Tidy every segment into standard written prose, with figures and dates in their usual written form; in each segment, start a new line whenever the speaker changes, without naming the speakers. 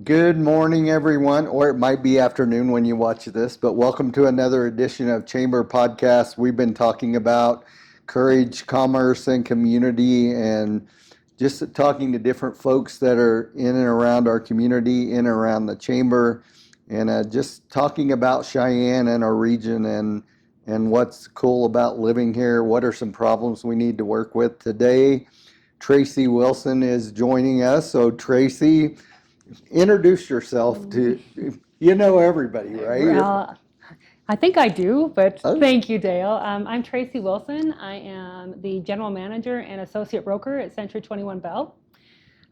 Good morning, everyone, or it might be afternoon when you watch this, but welcome to another edition of Chamber Podcast. We've been talking about courage, commerce, and community, and just talking to different folks that are in and around our community, in and around the Chamber, and just talking about Cheyenne and our region and what's cool about living here. What are some problems we need to work with today? Tracy Wilson is joining us. So, Tracy, introduce yourself to, everybody, right?
Well, I think I do, but
Oh.
thank you, Dale. I'm Tracy Wilson. I am the general manager and associate broker at Century 21 Bell.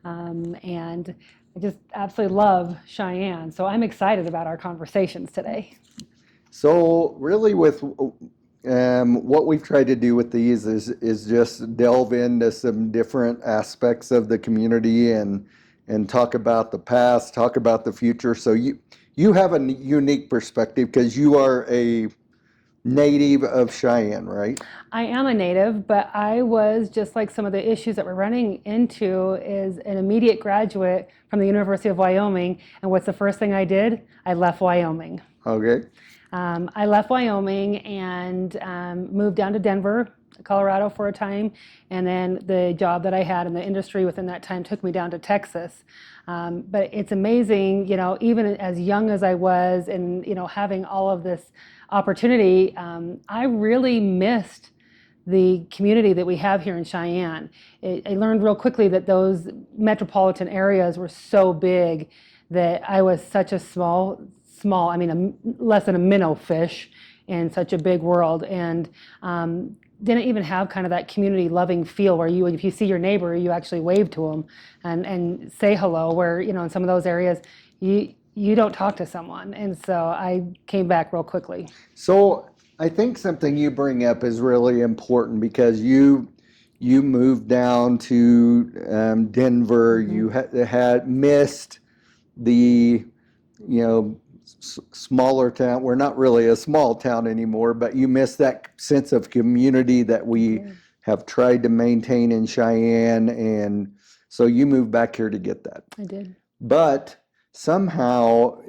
And I just absolutely love Cheyenne. So I'm excited about our conversations today.
So really with what we've tried to do with these is just delve into some different aspects of the community and talk about the past, talk about the future. So you have a unique perspective because you are a native of Cheyenne, right?
I am a native, but I was just like some of the issues that we're running into is an immediate graduate from the University of Wyoming. And what's the first thing I did? I left Wyoming.
Okay.
I left Wyoming and moved down to Denver, Colorado for a time. And then the job that I had in the industry within that time took me down to Texas. But it's amazing, even as young as I was and, having all of this opportunity, I really missed the community that we have here in Cheyenne. I learned real quickly that those metropolitan areas were so big that I was such a less than a minnow fish in such a big world, and didn't even have kind of that community loving feel where if you see your neighbor, you actually wave to them and say hello, where, in some of those areas, you don't talk to someone. And so I came back real quickly.
So I think something you bring up is really important because you moved down to Denver.
Mm-hmm.
You had missed the smaller town. We're not really a small town anymore, but you miss that sense of community that we have tried to maintain in Cheyenne, and so you moved back here to get that.
I did.
But somehow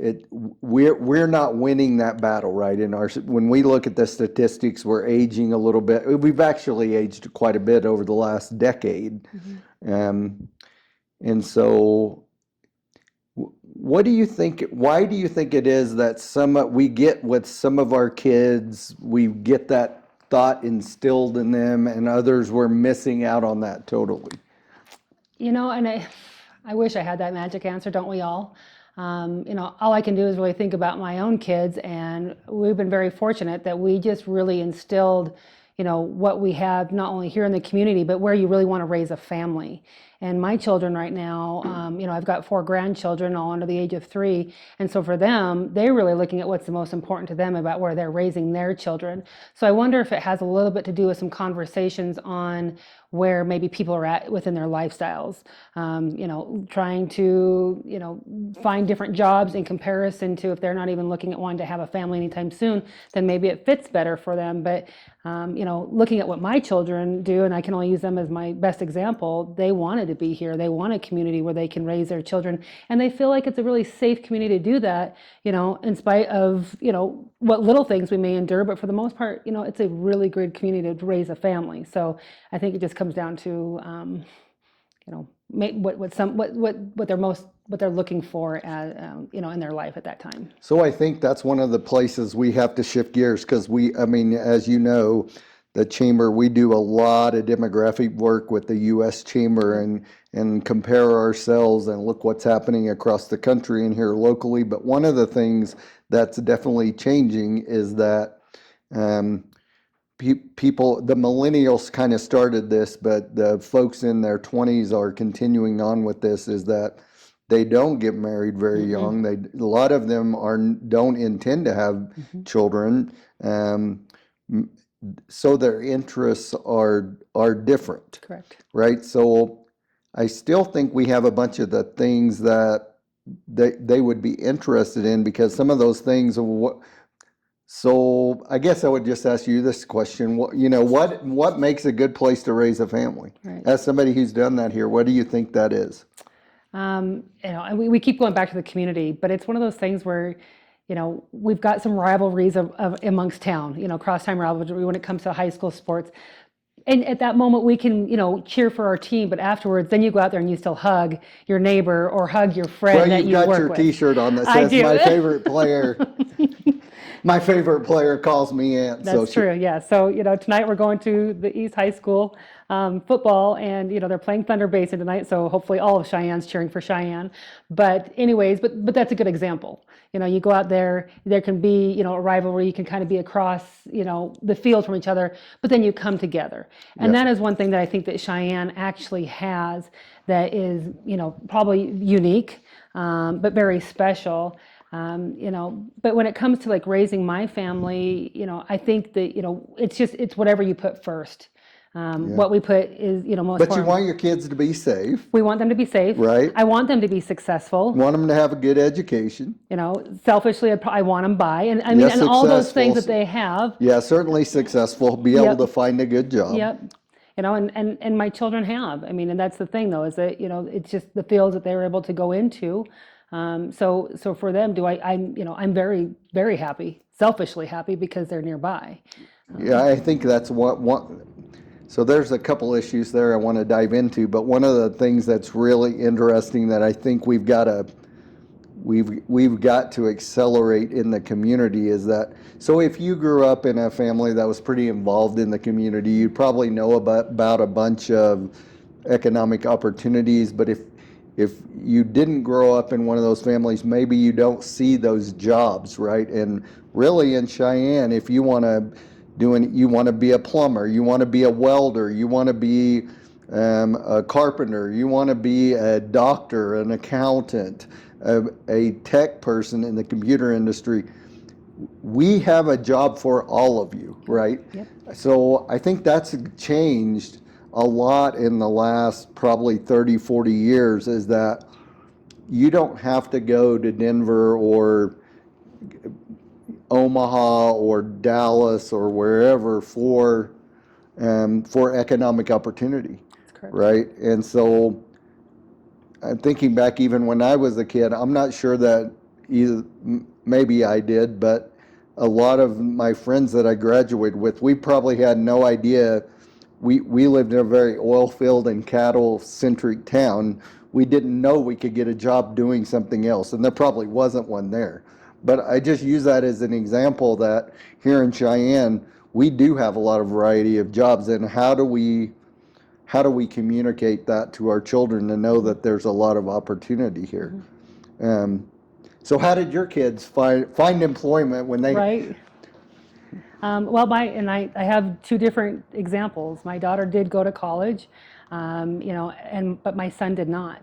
we're not winning that battle, right? When we look at the statistics, we're aging a little bit. We've actually aged quite a bit over the last decade.
Mm-hmm.
And so what do you think? Why do you think it is that we get with some of our kids, we get that thought instilled in them, and others we're missing out on that totally?
And I wish I had that magic answer, don't we all? All I can do is really think about my own kids, and we've been very fortunate that we just really instilled, what we have not only here in the community, but where you really want to raise a family. And my children right now, I've got 4 grandchildren, all under the age of 3. And so for them, they're really looking at what's the most important to them about where they're raising their children. So I wonder if it has a little bit to do with some conversations on where maybe people are at within their lifestyles, trying to, find different jobs in comparison to if they're not even looking at wanting to have a family anytime soon, then maybe it fits better for them. But, looking at what my children do, and I can only use them as my best example, they wanted to be here. They want a community where they can raise their children, and they feel like it's a really safe community to do that, in spite of, what little things we may endure, but for the most part, it's a really good community to raise a family. So I think it just comes down to, what they're looking for, in their life at that time.
So I think that's one of the places we have to shift gears because as you know, the Chamber, we do a lot of demographic work with the U.S. Chamber and compare ourselves and look what's happening across the country and here locally. But one of the things that's definitely changing is that people, the millennials kind of started this, but the folks in their 20s are continuing on with this, is that they don't get married very young. A lot of them don't intend to have children. So their interests are different.
Correct.
Right? So I still think we have a bunch of the things that they would be interested in, because some of those things are so I guess I would just ask you this question. What makes a good place to raise a family?
Right.
As somebody who's done that here, what do you think that is?
And we keep going back to the community, but it's one of those things where, we've got some rivalries of amongst town, cross-time rivalry when it comes to high school sports. And at that moment, we can, cheer for our team, but afterwards, then you go out there and you still hug your neighbor or hug your friend
Well,
that
you've
you
got
work
your
with.
T-shirt on that
I
says
do.
my favorite player. My favorite player calls me Aunt.
That's true, yeah. So, tonight we're going to the East High School football, and, they're playing Thunder Basin tonight, so hopefully all of Cheyenne's cheering for Cheyenne. But anyways, but that's a good example. You go out there can be, a rivalry, you can kind of be across, the field from each other, but then you come together. And
Yeah.
that is one thing that I think that Cheyenne actually has that is, probably unique, but very special. But when it comes to like raising my family, I think that, it's whatever you put first. What we put is, most
But you
important.
want your kids to be safe,
We want them to be safe.
right?
I want them to be successful.
You want them to have a good education.
Selfishly, I want them by, and I mean,
Yes,
and all those
successful.
things that they have.
Yeah, certainly successful. Be able
Yep.
to find a good job.
Yep. And my children have. I mean, and that's the thing though, is that, it's just the fields that they were able to go into. So for them, I'm very, very happy, selfishly happy because they're nearby.
Yeah, I think that's what. So there's a couple issues there I want to dive into, but one of the things that's really interesting that I think we've got to accelerate in the community is that, so if you grew up in a family that was pretty involved in the community, you'd probably know about a bunch of economic opportunities, but if you didn't grow up in one of those families, maybe you don't see those jobs, right? And really in Cheyenne, if you want to you want to be a plumber, you want to be a welder, you want to be a carpenter, you want to be a doctor, an accountant, a tech person in the computer industry, we have a job for all of you, right?
Yep.
So I think that's changed a lot in the last probably 30, 40 years, is that you don't have to go to Denver or Omaha or Dallas or wherever for economic opportunity.
That's correct.
Right? And so I'm thinking back even when I was a kid, I'm not sure that maybe I did, but a lot of my friends that I graduated with, we probably had no idea. We lived in a very oil field and cattle centric town. We didn't know we could get a job doing something else, and there probably wasn't one there. But I just use that as an example that here in Cheyenne, we do have a lot of variety of jobs, and how do we communicate that to our children to know that there's a lot of opportunity here? So how did your kids find employment when they?
Right. I have two different examples. My daughter did go to college, but my son did not.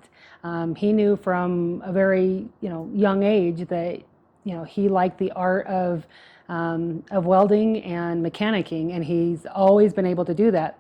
He knew from a very, young age that, he liked the art of welding and mechanicking, and he's always been able to do that.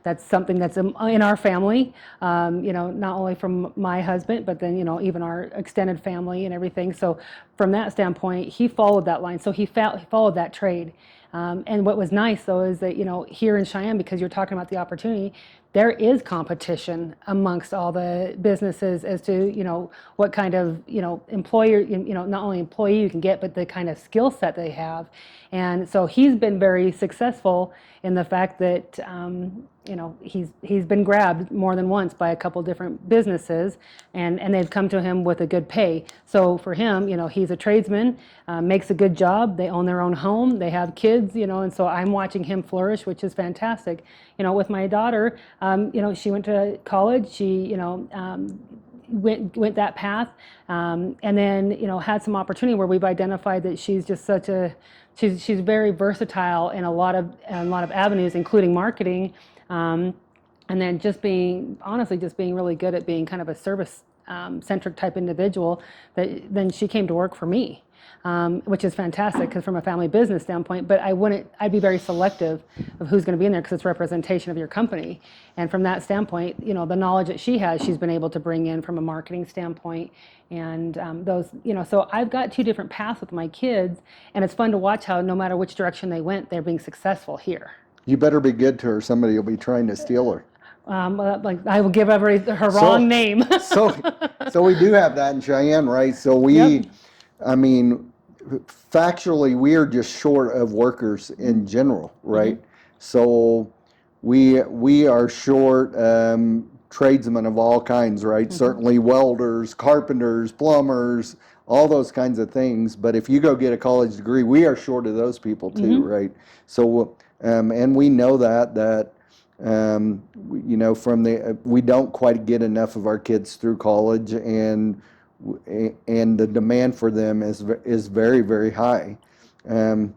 That's something that's in our family, not only from my husband, but then, even our extended family and everything. So from that standpoint, he followed that line. So he followed that trade. And what was nice though is that, here in Cheyenne, because you're talking about the opportunity, there is competition amongst all the businesses as to, what kind of, employer, not only employee you can get, but the kind of skill set they have. And so he's been very successful in the fact that, he's been grabbed more than once by a couple different businesses, and they've come to him with a good pay. So for him, he's a tradesman, makes a good job. They own their own home. They have kids, and so I'm watching him flourish, which is fantastic. With my daughter, she went to college. She, went that path, and then had some opportunity where we've identified that she's just she's very versatile in a lot of avenues, including marketing, and then just being really good at being kind of a service centric type individual. Then she came to work for me, which is fantastic because from a family business standpoint. But I'd be very selective of who's going to be in there because it's representation of your company. And from that standpoint, the knowledge that she has, she's been able to bring in from a marketing standpoint. And so I've got two different paths with my kids, and it's fun to watch how no matter which direction they went, they're being successful here.
You better be good to her. Somebody will be trying to steal her.
Like I will give her
So,
wrong name.
so, so we do have that in Cheyenne, right? So
Yep.
I mean, factually, we are just short of workers in general,
Mm-hmm.
right? So we are short tradesmen of all kinds, right?
Mm-hmm.
Certainly welders, carpenters, plumbers, all those kinds of things. But if you go get a college degree, we are short of those people too,
Mm-hmm.
right? So and we know that you know, we don't quite get enough of our kids through college, and the demand for them is very, very high. Um,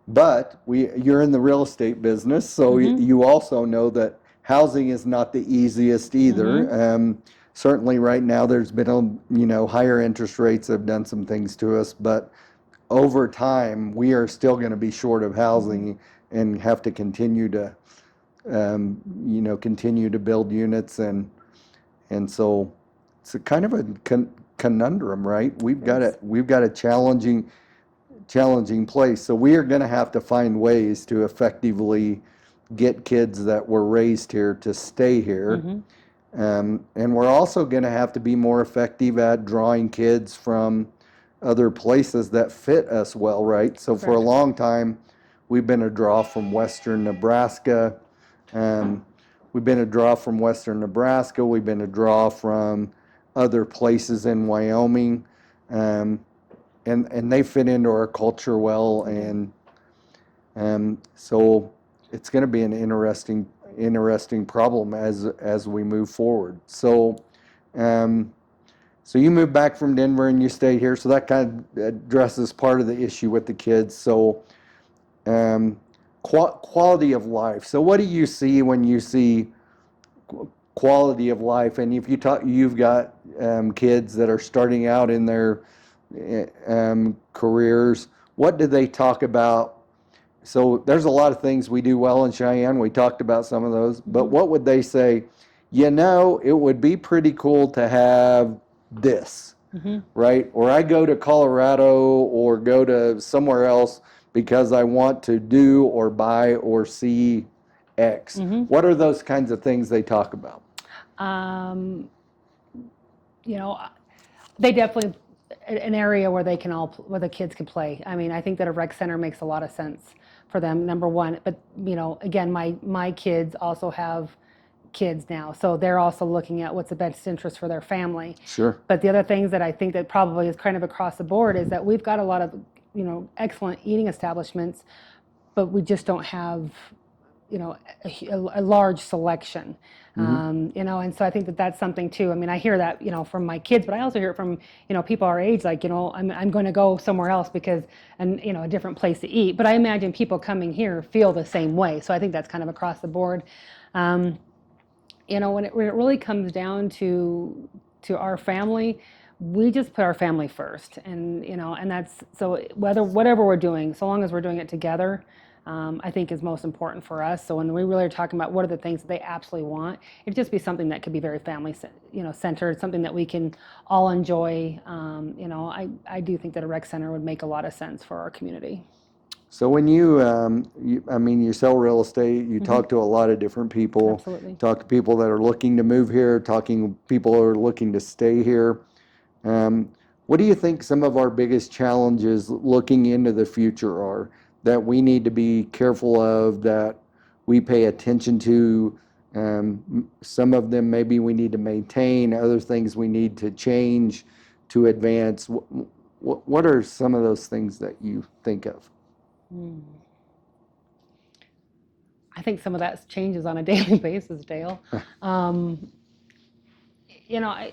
but you're in the real estate business, so
Mm-hmm.
you also know that housing is not the easiest either.
Mm-hmm.
Certainly, right now there's been higher interest rates have done some things to us, but over time we are still going to be short of housing and have to continue to continue to build units, and so it's a kind of a conundrum, right?
Yes.
We've got a challenging place. So we are going to have to find ways to effectively get kids that were raised here to stay here.
Mm-hmm.
And we're also going to have to be more effective at drawing kids from other places that fit us well, right? So for a
Correct.
long time, we've been a draw from Western Nebraska. Um, we've been a draw from Western Nebraska. We've been a draw from other places in Wyoming. Um, and they fit into our culture well, and so it's going to be an interesting problem as we move forward. Um, so you moved back from Denver and you stayed here, so that kind of addresses part of the issue with the kids. So um, quality of life. So what do you see when you see quality of life? And if you've got kids that are starting out in their careers, what do they talk about? So there's a lot of things we do well in Cheyenne. We talked about some of those, but
Mm-hmm.
what would they say? It would be pretty cool to have this,
Mm-hmm.
right? Or I go to Colorado or go to somewhere else because I want to do or buy or see X.
Mm-hmm.
What are those kinds of things they talk about?
Um, you know, they definitely an area where where the kids can play. I mean, I think that a rec center makes a lot of sense for them. Number one, but again, my kids also have kids now, so they're also looking at what's the best interest for their family.
Sure.
But the other things that I think that probably is kind of across the board is that we've got a lot of excellent eating establishments, but we just don't have a large selection. And so I think that that's something too. I mean, I hear that from my kids, but I also hear it from people our age, like I'm going to go somewhere else because a different place to eat. But I imagine people coming here feel the same way. So I think that's kind of across the board. When it really comes down to our family, we just put our family first, and that's so whatever we're doing, so long as we're doing it together, I think is most important for us. So when we really are talking about what are the things that they absolutely want, it'd just be something that could be very family, centered, something that we can all enjoy. I do think that a rec center would make a lot of sense for our community.
So when you sell real estate, you talk to a lot of different people.
Absolutely.
Talk to people that are looking to move here, talking people who are looking to stay here. What do you think some of our biggest challenges looking into the future are that we need to be careful of, that we pay attention to? Some of them maybe we need to maintain, other things we need to change to advance. What are some of those things that you think of?
I think some of that changes on a daily basis, Dale. Um, you know, I,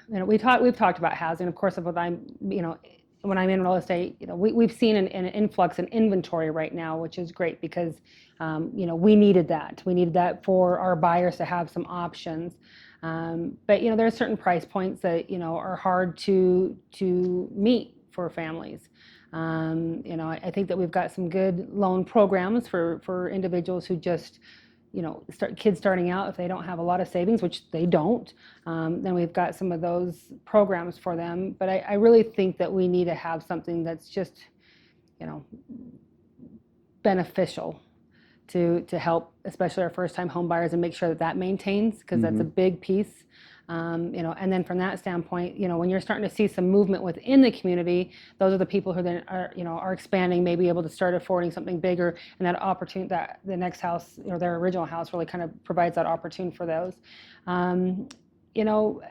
we've talked about housing, of course. When I'm in real estate, we've seen an influx in inventory right now, which is great because we needed that. We needed that for our buyers to have some options. But there are certain price points that are hard to meet for families. I think that we've got some good loan programs for individuals who just kids starting out, if they don't have a lot of savings, which they don't, then we've got some of those programs for them. But I really think that we need to have something that's just, beneficial to help, especially our first-time home buyers, and make sure that that maintains, because that's a big piece. And then from that standpoint, when you're starting to see some movement within the community, those are the people who then are expanding, maybe able to start affording something bigger, and that opportunity, that the next house, their original house, really kind of provides that opportunity for those. You know,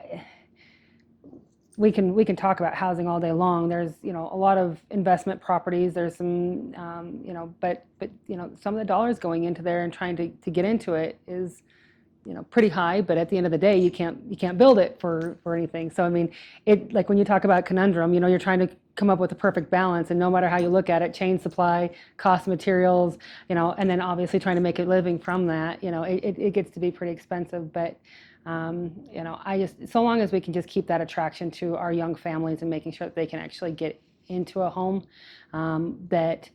we can talk about housing all day long. There's a lot of investment properties. There's some but some of the dollars going into there and trying to get into it is pretty high. But at the end of the day, you can't build it for anything. So I mean, it, like when you talk about conundrum, you're trying to come up with a perfect balance, and no matter how you look at it, chain supply, cost of materials, and then obviously trying to make a living from that, it gets to be pretty expensive. But I just, so long as we can just keep that attraction to our young families and making sure that they can actually get into a home that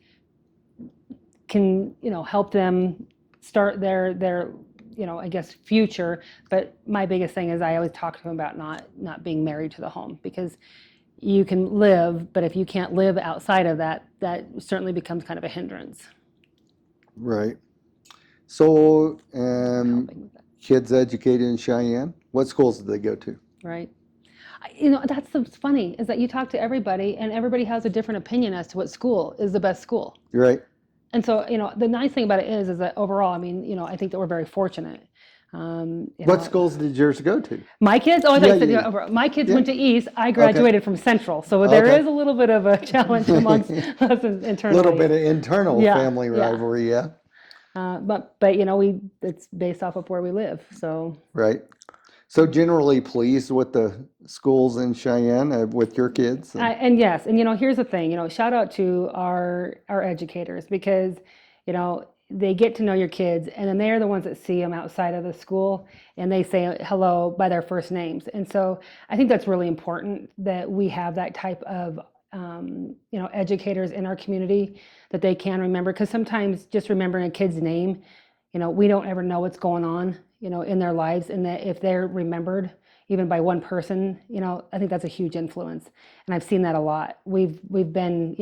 can, help them start their I guess future. But my biggest thing is I always talk to them about not being married to the home, because you can live, but if you can't live outside of that, that certainly becomes kind of a hindrance.
Right. So,
Helping with that.
kids educated in Cheyenne, what schools did they go to?
Right. That's what's funny, is that you talk to everybody and everybody has a different opinion as to what school is the best school.
Right.
And so, the nice thing about it is that overall, I mean, I think that we're very fortunate.
What schools did yours go to?
My kids, I
Yeah,
said,
yeah.
overall. My kids
Yeah.
went to East. I graduated from Central. So there
Okay.
is a little bit of a challenge amongst us internally.
A little bit of internal
Yeah,
family
yeah.
rivalry, yeah.
But it's based off of where we live. So
Right. So generally pleased with the schools in Cheyenne with your kids?
and yes, and here's the thing, shout out to our educators, because they get to know your kids, and then they're the ones that see them outside of the school, and they say hello by their first names. And so I think that's really important, that we have that type of educators in our community that they can remember, because sometimes just remembering a kid's name, we don't ever know what's going on in their lives, and that if they're remembered even by one person, I think that's a huge influence. And I've seen that a lot. We've been,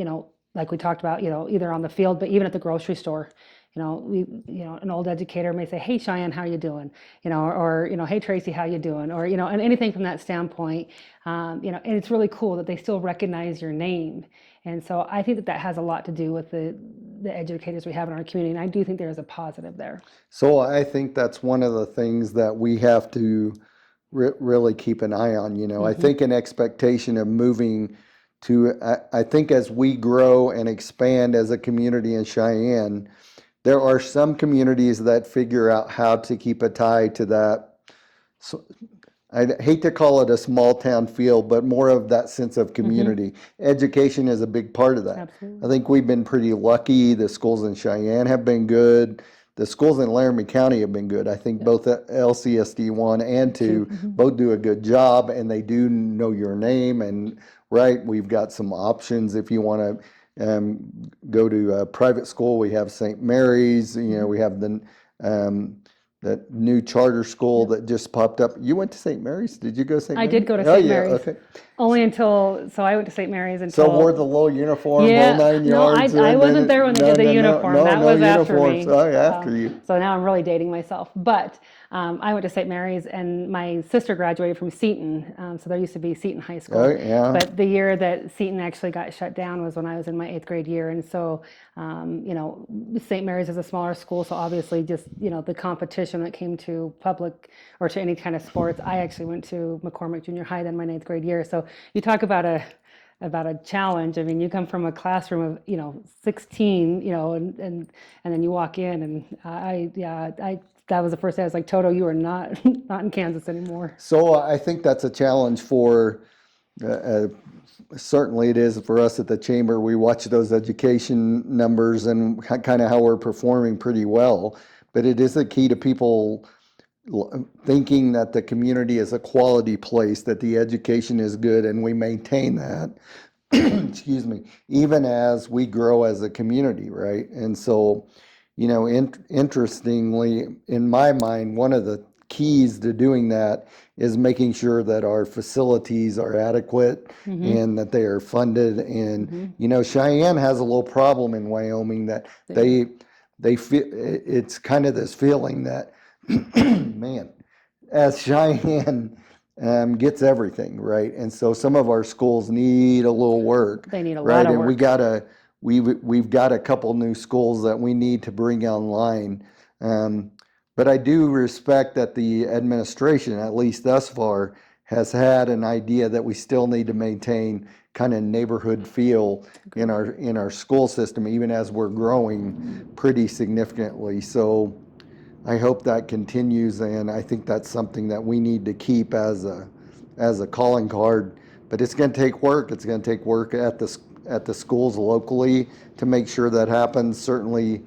like we talked about, either on the field, but even at the grocery store. An old educator may say, "Hey, Cheyenne, how you doing?" Or "Hey, Tracy, how you doing?" Or and anything from that standpoint. And it's really cool that they still recognize your name. And so I think that has a lot to do with the educators we have in our community, and I do think there is a positive there.
So I think that's one of the things that we have to really keep an eye on. I think an expectation of moving to, I think as we grow and expand as a community in Cheyenne, there are some communities that figure out how to keep a tie to that. So I hate to call it a small town feel, but more of that sense of community. Education is a big part of that.
Absolutely.
I think we've been pretty lucky. The schools in Cheyenne have been good. The schools in Laramie County have been good. I think both LCSD 1 and 2 both do a good job, and they do know your name. And right, we've got some options if you want to go to a private school. We have St. Mary's. We have that new charter school that just popped up. You went to St. Mary's? Did you go to St. Mary's?
I did go to
Oh,
St.
yeah,
Mary's.
okay.
Only until, so I went to St. Mary's until.
So wore the little uniform,
Yeah,
whole 9
no,
yards.
I wasn't there when they did the uniform. That was after me.
Oh, after you.
So now I'm really dating myself. But I went to St. Mary's, and my sister graduated from Seton. So there used to be Seton High School.
Oh, yeah.
But the year that Seton actually got shut down was when I was in my 8th grade year. And so, St. Mary's is a smaller school. So obviously just, the competition that came to public or to any kind of sports. I actually went to McCormick Junior High then my 9th grade year. So you talk about a challenge. I mean, you come from a classroom of 16, and then you walk in, and that was the first day I was like, Toto, you are not in Kansas anymore.
So I think that's a challenge for, certainly it is for us at the Chamber. We watch those education numbers and kind of how we're performing pretty well, but it is a key to people thinking that the community is a quality place, that the education is good, and we maintain that, excuse me, even as we grow as a community, right? And so, interestingly, in my mind, one of the keys to doing that is making sure that our facilities are adequate and that they are funded. And, Cheyenne has a little problem in Wyoming that they feel it's kind of this feeling that, man, as Cheyenne gets everything right, and so some of our schools need a little work,
They need a
right?
lot of
And
work.
we've got a couple new schools that we need to bring online. Um, but I do respect that the administration, at least thus far, has had an idea that we still need to maintain kind of neighborhood feel in our school system, even as we're growing pretty significantly. So I hope that continues, and I think that's something that we need to keep as a calling card. But it's going to take work. It's going to take work at the schools locally to make sure that happens. Certainly,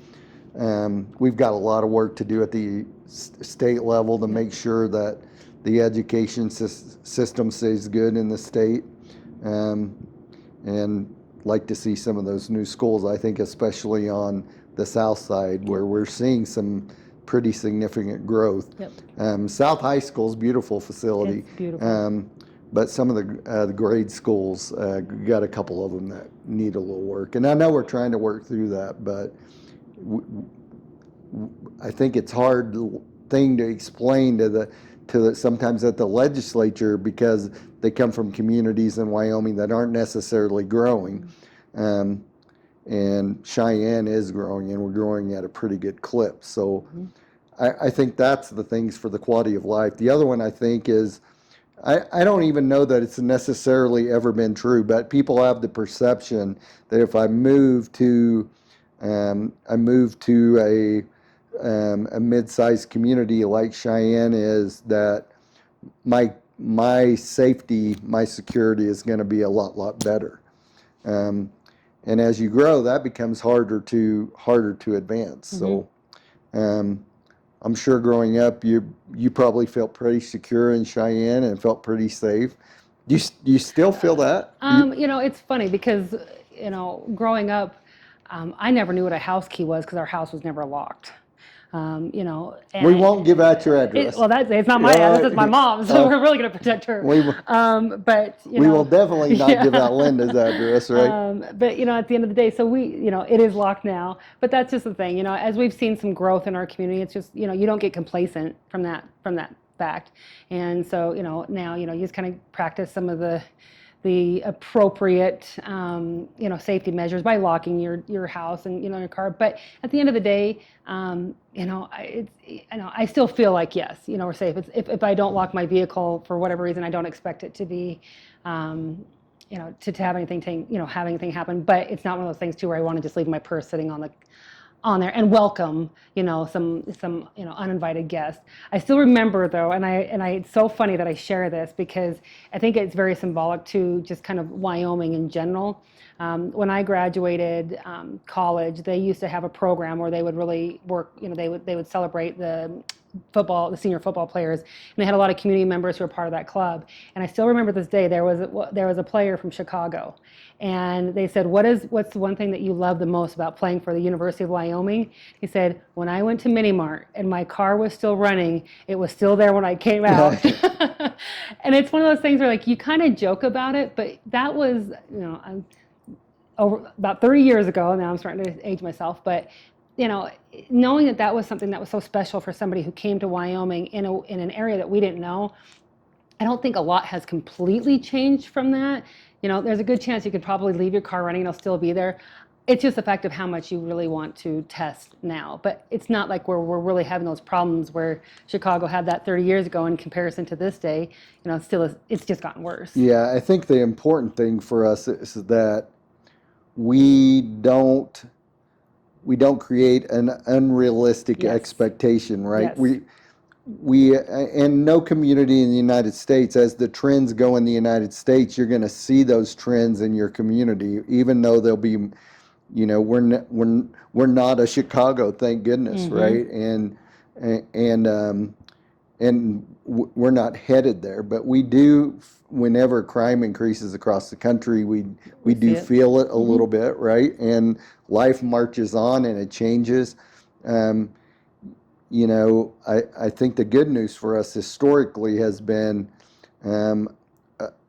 we've got a lot of work to do at the state level to make sure that the education system stays good in the state, um, and like to see some of those new schools. I think especially on the south side where we're seeing some pretty significant growth.
Yep.
South High School's beautiful facility.
It's beautiful.
But some of the grade schools, got a couple of them that need a little work. And I know we're trying to work through that, but I think it's hard thing to explain to the sometimes at the legislature, because they come from communities in Wyoming that aren't necessarily growing. And Cheyenne is growing, and we're growing at a pretty good clip. So I think that's the things for the quality of life. The other one I think is, I don't even know that it's necessarily ever been true, but people have the perception that if I move to a mid-sized community like Cheyenne is, that my safety, my security is going to be a lot better. And as you grow, that becomes harder to advance. So I'm sure growing up, you probably felt pretty secure in Cheyenne and felt pretty safe. Do you still feel that?
It's funny because, growing up, I never knew what a house key was because our house was never locked. And
We won't give out your address.
It's not my address, it's my mom's, so we're really going to protect her. But
we will definitely not give out Linda's address, right?
But at the end of the day, so it is locked now. But that's just the thing, as we've seen some growth in our community, it's just you don't get complacent from that fact, and so now you just kind of practice some of the appropriate safety measures by locking your house and your car. But at the end of the day, I still feel like yes, we're safe. If I don't lock my vehicle for whatever reason, I don't expect it to be, to have anything happen. But it's not one of those things too where I want to just leave my purse sitting on there and welcome some uninvited guests. I still remember though, and it's so funny that I share this because I think it's very symbolic to just kind of Wyoming in general. When I graduated college, they used to have a program where they would really work. They would celebrate the senior football players, and they had a lot of community members who were part of that club. And I still remember this day. There was a player from Chicago, and they said, "What's the one thing that you love the most about playing for the University of Wyoming?" He said, "When I went to Mini Mart and my car was still running, it was still there when I came out." And it's one of those things where you kind of joke about it, but that was over about 30 years ago. Now I'm starting to age myself, but knowing that was something that was so special for somebody who came to Wyoming in an area that we didn't know, I don't think a lot has completely changed from that. There's a good chance you could probably leave your car running and it'll still be there. It's just the fact of how much you really want to test now. But it's not like we're really having those problems where Chicago had that 30 years ago in comparison to this day. It's just gotten worse.
Yeah, I think the important thing for us is that we don't create an unrealistic expectation, right?
Yes.
We and no community in the United States, as the trends go in the United States, you're going to see those trends in your community, even though they'll be, we're not a Chicago, thank goodness, right? And we're not headed there, but we do. Whenever crime increases across the country, we do feel it a little bit, right? And life marches on and it changes. I think the good news for us historically has been a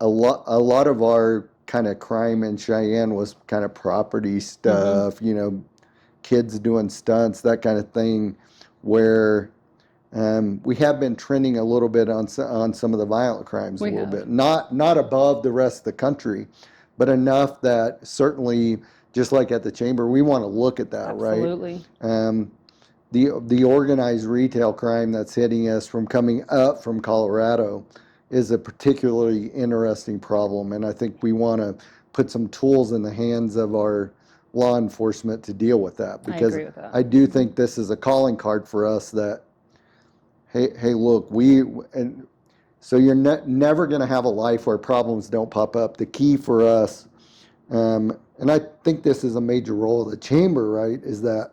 lot of our kind of crime in Cheyenne was kind of property stuff, kids doing stunts, that kind of thing, where we have been trending a little bit on some of the violent crimes a
We
little
have.
bit. Not above the rest of the country, but enough that certainly, just like at the chamber, we want to look at that, right?
Absolutely.
The organized retail crime that's hitting us from coming up from Colorado is a particularly interesting problem, and I think we want to put some tools in the hands of our law enforcement to deal with that,
I
because
agree with that.
I do think this is a calling card for us that, hey, look, and so you're never going to have a life where problems don't pop up. The key for us, and I think this is a major role of the chamber, right, is that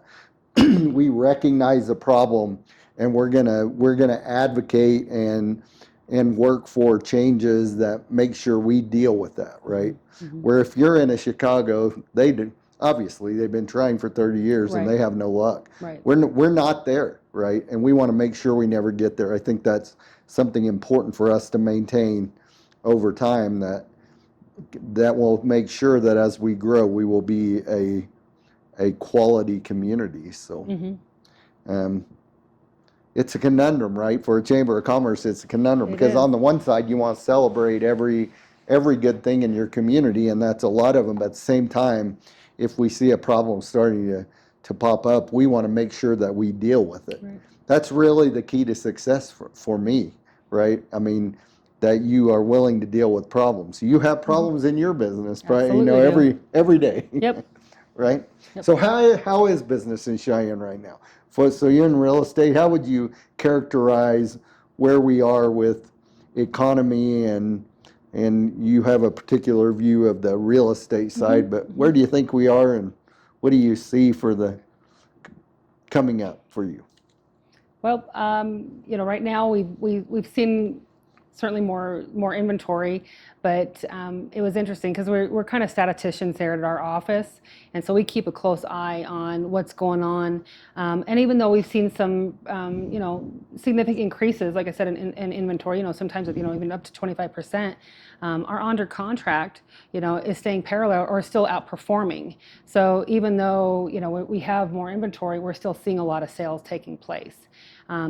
we recognize the problem, and we're gonna advocate and work for changes that make sure we deal with that, right?
Mm-hmm.
Where if you're in a Chicago, obviously they've been trying for 30 years and
Right.
they have no luck.
Right.
We're not there, right? And we want to make sure we never get there. I think that's something important for us to maintain over time, that will make sure that as we grow, we will be a quality community. So it's a conundrum, right? For a chamber of commerce, it's a conundrum, because on the one side you want to celebrate every good thing in your community, and that's a lot of them. But at the same time, if we see a problem starting to pop up, we want to make sure that we deal with it.
Right.
That's really the key to success for me, right? I mean, that you are willing to deal with problems. You have problems in your business, right?
Absolutely
Every day.
Yep.
Right?
Yep.
So how is business in Cheyenne right now? So you're in real estate. How would you characterize where we are with economy, and you have a particular view of the real estate side, but where do you think we are, and what do you see for the coming up for you?
Well, right now we've seen certainly more inventory, but it was interesting because we're kind of statisticians here at our office, and so we keep a close eye on what's going on. And even though we've seen some significant increases, like I said, in inventory, sometimes even up to 25%, our under contract is staying parallel or still outperforming. So even though we have more inventory, we're still seeing a lot of sales taking place.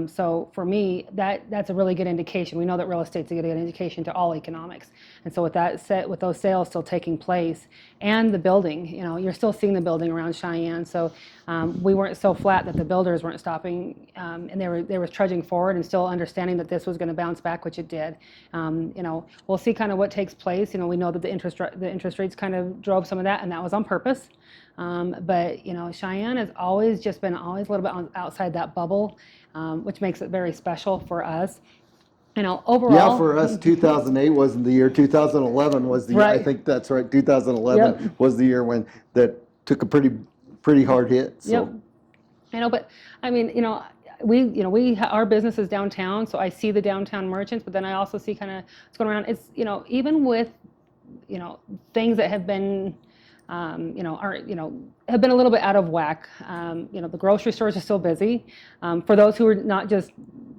So for me, that's a really good indication. We know that real estate's a good indication to all economics. And so with those sales still taking place, and the building, you're still seeing the building around Cheyenne. So we weren't so flat that the builders weren't stopping, and they were trudging forward and still understanding that this was going to bounce back, which it did. We'll see kind of what takes place. We know that the interest rates kind of drove some of that, and that was on purpose. But Cheyenne has always been a little bit outside that bubble, which makes it very special for us. Overall.
Yeah, for us, 2008 wasn't the year. 2011 was the year.
Right.
I think that's right. 2011 was the year when that took a pretty hard hit. So.
Yep. But I mean, our business is downtown, so I see the downtown merchants, but then I also see kind of what's going around. It's even with things that have been have been a little bit out of whack. The grocery stores are still busy for those who are not just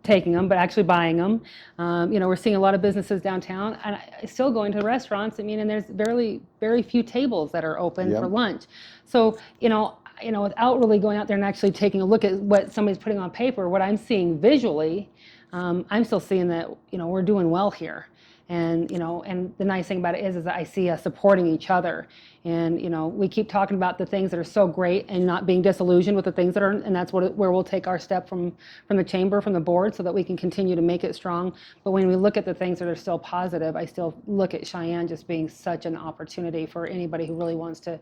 taking them, but actually buying them. We're seeing a lot of businesses downtown, and still going to restaurants. I mean, and there's very few tables that are open for lunch. So, without really going out there and actually taking a look at what somebody's putting on paper, what I'm seeing visually, I'm still seeing that, we're doing well here. And, and the nice thing about it is that I see us supporting each other. And, we keep talking about the things that are so great and not being disillusioned with the things that aren't, and that's where we'll take our step from the chamber, from the board, so that we can continue to make it strong. But when we look at the things that are still positive, I still look at Cheyenne just being such an opportunity for anybody who really wants to,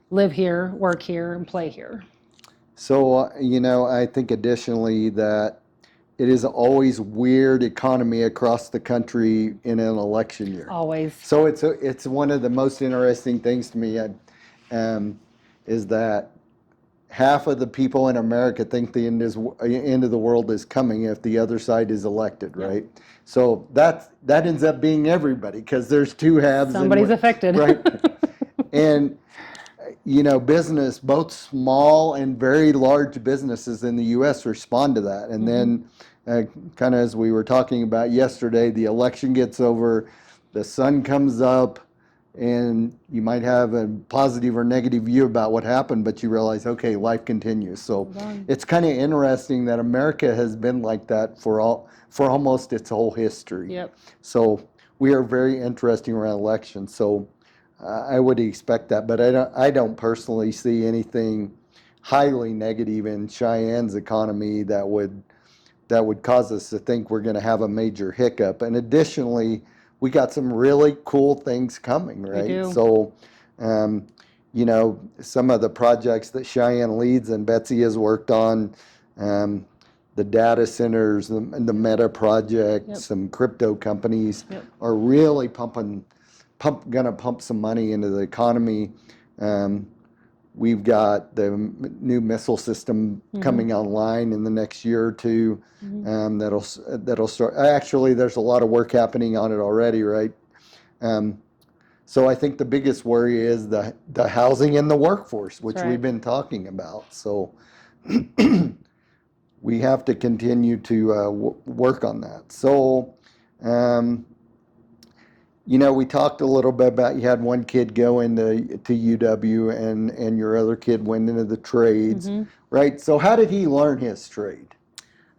live here, work here, and play here.
So, I think additionally that it is always weird economy across the country in an election year.
Always.
So it's one of the most interesting things to me is that half of the people in America think the end of the world is coming if the other side is elected, right? So that ends up being everybody, because there's two halves.
Somebody's affected.
Right. And business, both small and very large businesses in the U.S. respond to that. And then kind of as we were talking about yesterday, the election gets over, the sun comes up, and you might have a positive or negative view about what happened, but you realize, okay, life continues. So
Hold on.
it's kind of interesting that America has been like that for almost its whole history.
Yep.
So we are very interesting around elections. So I would expect that, but I don't personally see anything highly negative in Cheyenne's economy that would cause us to think we're going to have a major hiccup. And additionally, we got some really cool things coming, right?
do.
So, you know, some of the projects that Cheyenne leads and Betsy has worked on, the data centers, the Meta project,
Yep.
some crypto companies
Yep.
are really going to pump some money into the economy. We've got the new missile system coming online in the next year or two. That'll start. Actually, there's a lot of work happening on it already, right? So I think the biggest worry is the housing and the workforce, which
right.
we've been talking about. So we have to continue to work on that. So, you know, we talked a little bit about you had one kid go into UW and your other kid went into the trades, right? So how did he learn his trade?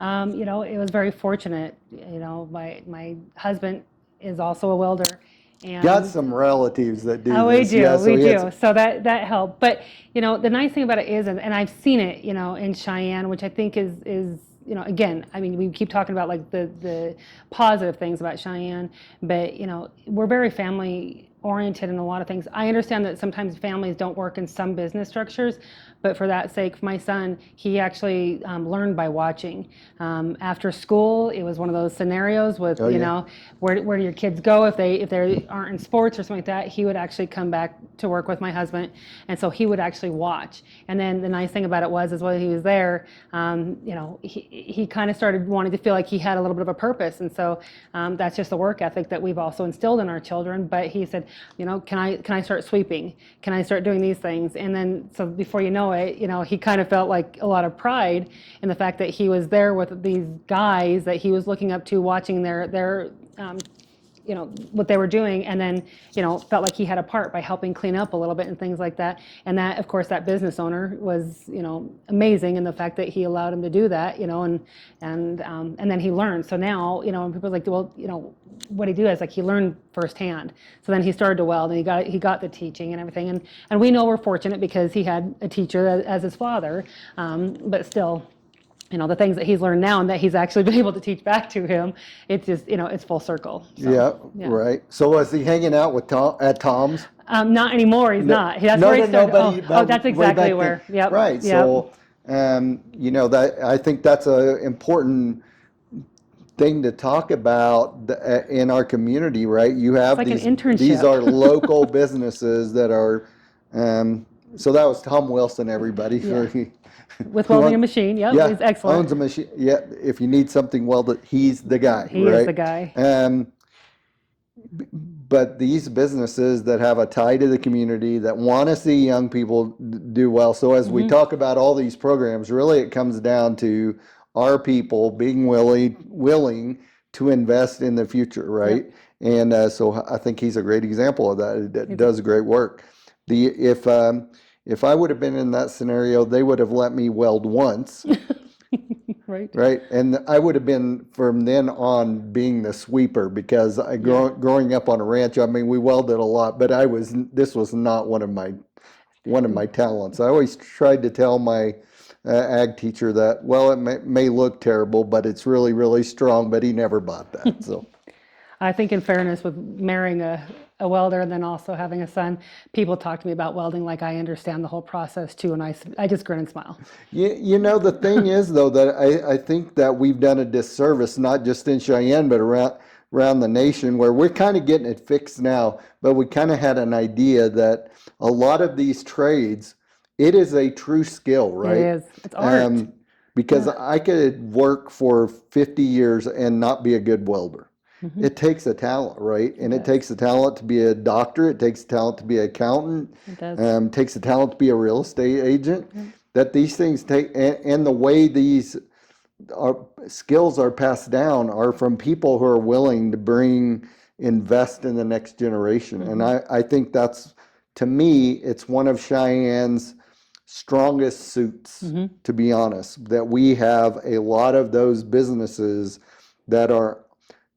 You know, it was very fortunate. You know, my husband is also a welder. And
Got some relatives that do
we
this.
do,
Yeah, so
we
he
do.
had
So that helped. But you know, the nice thing about it is, and I've seen it, you know, in Cheyenne, which I think is you know, again, I mean, we keep talking about like the positive things about Cheyenne, but you know, we're very family oriented in a lot of things. I understand that sometimes families don't work in some business structures, but for that sake, my son, he actually learned by watching. After school, it was one of those scenarios with,
Oh,
you
yeah.
know, where do your kids go if they aren't in sports or something like that. He would actually come back to work with my husband, and so he would actually watch. And then the nice thing about it was, as while he was there, you know, he kind of started wanting to feel like he had a little bit of a purpose, and so that's just the work ethic that we've also instilled in our children. But he said, you know, can I start sweeping? Can I start doing these things? And then, so before you know it, you know, he kind of felt like a lot of pride in the fact that he was there with these guys that he was looking up to, watching their you know, what they were doing, and then, you know, felt like he had a part by helping clean up a little bit and things like that. And that, of course, that business owner was, you know, amazing in the fact that he allowed him to do that, you know, and then he learned. So now, you know, when people are like, well, you know, what he do is like he learned firsthand. So then he started to weld, and he got the teaching and everything. And we know we're fortunate because he had a teacher as his father, but still, you know, the things that he's learned now and that he's actually been able to teach back to him, it's just, you know, it's full circle. So,
Yeah, right. So was he hanging out with Tom at Tom's?
Not anymore. He's not. That's
No,
where he
no,
started.
but
That's
way
exactly
back
where.
then.
Yep.
Right.
Yep.
So, you know, that I think that's a important thing to talk about in our community, right? You have
It's like an internship.
these are local businesses that are. So that was Tom Wilson, everybody.
Yeah.
For,
With
who
welding a
own-
machine. Yep.
yeah,
He's excellent.
owns a machine. Yeah, if you need something welded, he's the guy.
He
right?
is the guy.
But these businesses that have a tie to the community that want to see young people do well. So as we talk about all these programs, really it comes down to our people being willing to invest in the future, right? And so I think he's a great example of that. It does great work. If I would have been in that scenario, they would have let me weld once.
Right.
Right, and I would have been from then on being the sweeper because growing up on a ranch, I mean, we welded a lot, but this was not one of my talents. I always tried to tell my ag teacher that, well, it may look terrible, but it's really, really strong, but he never bought that. So
I think in fairness, with marrying a welder and then also having a son, people talk to me about welding like I understand the whole process too, and I just grin and smile.
you know, the thing is though that I think that we've done a disservice, not just in Cheyenne, but around the nation, where we're kind of getting it fixed now, but we kind of had an idea that a lot of these trades, it is a true skill, right?
It is. It's art.
Because I could work for 50 years and not be a good welder. It takes a talent, right? And it takes a talent to be a doctor. It takes a talent to be an accountant.
It does.
It takes a talent to be a real estate agent. That these things take, and the way these skills are passed down are from people who are willing to bring invest in the next generation. And I think that's, to me, it's one of Cheyenne's strongest suits, to be honest, that we have a lot of those businesses that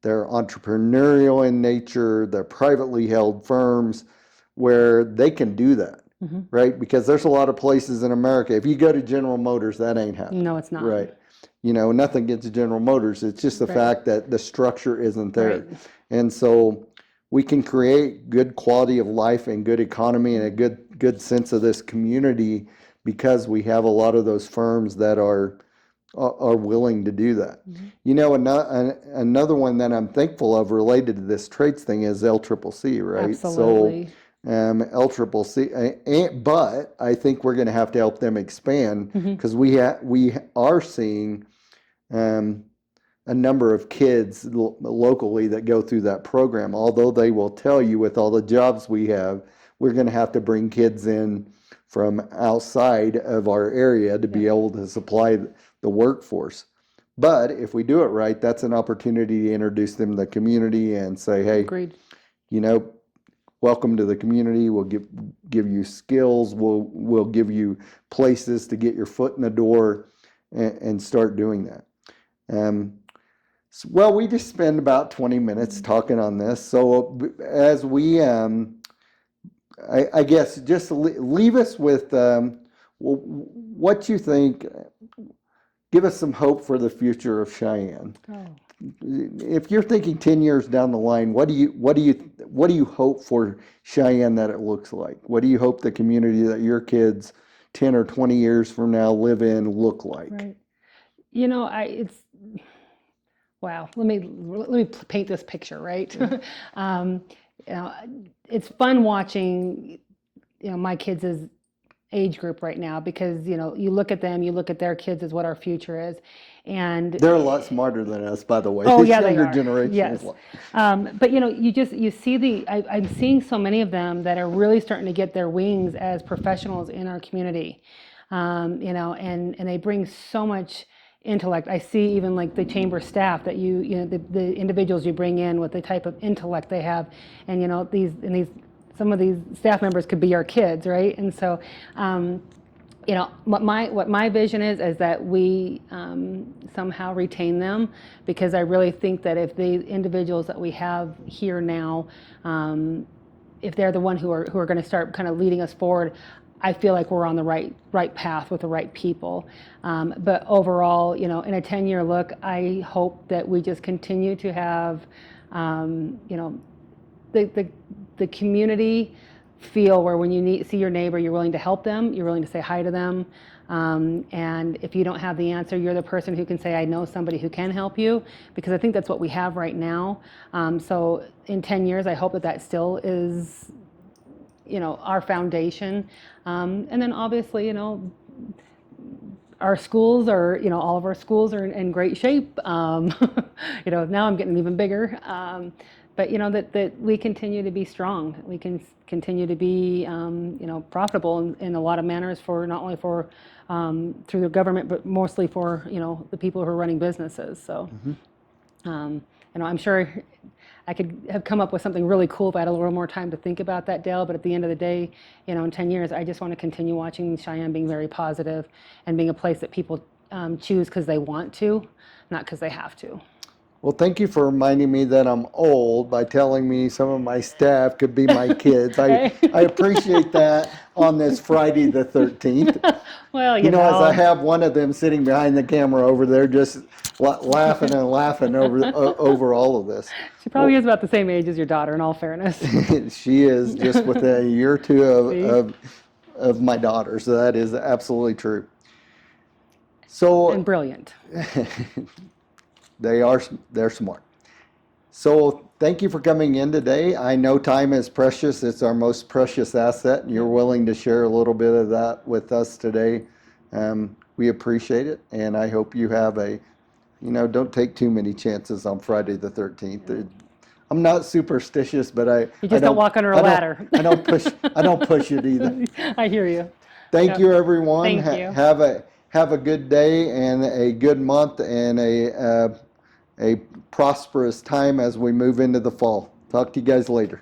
they're entrepreneurial in nature, they're privately held firms where they can do that, right? Because there's a lot of places in America. If you go to General Motors, that ain't happening.
No, it's not.
Right. You know, nothing against General Motors. It's just the fact that the structure isn't there.
Right.
And so we can create good quality of life and good economy and a good sense of this community because we have a lot of those firms that are willing to do that. You know, another one that I'm thankful of related to this traits thing is LCCC, right?
Absolutely.
So LCCC, but I think we're going to have to help them expand because we are seeing a number of kids locally that go through that program. Although they will tell you with all the jobs we have, we're going to have to bring kids in from outside of our area to be able to supply the workforce. But if we do it right, that's an opportunity to introduce them to the community and say, hey,
Agreed.
you know, welcome to the community. We'll give you skills. We'll give you places to get your foot in the door and start doing that. Well, we just spent about 20 minutes talking on this. So as we, I guess, just leave us with what you think. Give us some hope for the future of Cheyenne.
Oh.
If you're thinking 10 years down the line, what do you hope for Cheyenne that it looks like? What do you hope the community that your kids 10 or 20 years from now live in look like?
Right. You know, wow. Let me paint this picture, right? You know, it's fun watching, you know, my kids' age group right now because, you know, you look at them, you look at their kids as what our future is. And
they're a lot smarter than us, by the way.
Oh,
This
yeah, they
younger
are.
generation
Yes.
is
But, you know, you see I'm seeing so many of them that are really starting to get their wings as professionals in our community, you know, and they bring so much intellect. I see even like the chamber staff that you know, the individuals you bring in with the type of intellect they have. And, you know, some of these staff members could be our kids, right? And so, you know, what my vision is that we somehow retain them, because I really think that if the individuals that we have here now, if they're the one who are going to start kind of leading us forward, I feel like we're on the right path with the right people. But overall, you know, in a 10-year look, I hope that we just continue to have, you know, the community feel where when you see your neighbor, you're willing to help them, you're willing to say hi to them. And if you don't have the answer, you're the person who can say, I know somebody who can help you, because I think that's what we have right now. So in 10 years, I hope that still is, you know, our foundation. And then obviously, you know, our schools are, you know, all of our schools are in great shape. You know, now I'm getting even bigger. But, you know, that we continue to be strong. We can continue to be, you know, profitable in a lot of manners for not only for through the government, but mostly for, you know, the people who are running businesses. So, you know, I'm sure I could have come up with something really cool if I had a little more time to think about that, Dale. But at the end of the day, you know, in 10 years, I just want to continue watching Cheyenne being very positive and being a place that people choose because they want to, not because they have to.
Well, thank you for reminding me that I'm old by telling me some of my staff could be my kids. I appreciate that on this Friday the 13th.
Well,
you know, as I have one of them sitting behind the camera over there just laughing and laughing over all of this.
She probably is about the same age as your daughter, in all fairness.
She is just within a year or two of my daughter, so that is absolutely true. So
and brilliant.
They're smart. So thank you for coming in today. I know time is precious. It's our most precious asset, and you're willing to share a little bit of that with us today. We appreciate it, and I hope you have don't take too many chances on Friday the 13th. I'm not superstitious, but
you just don't walk under a ladder.
I don't push it either.
I hear you.
Thank you, everyone.
Thank you.
Have a good day and a good month and a prosperous time as we move into the fall. Talk to you guys later.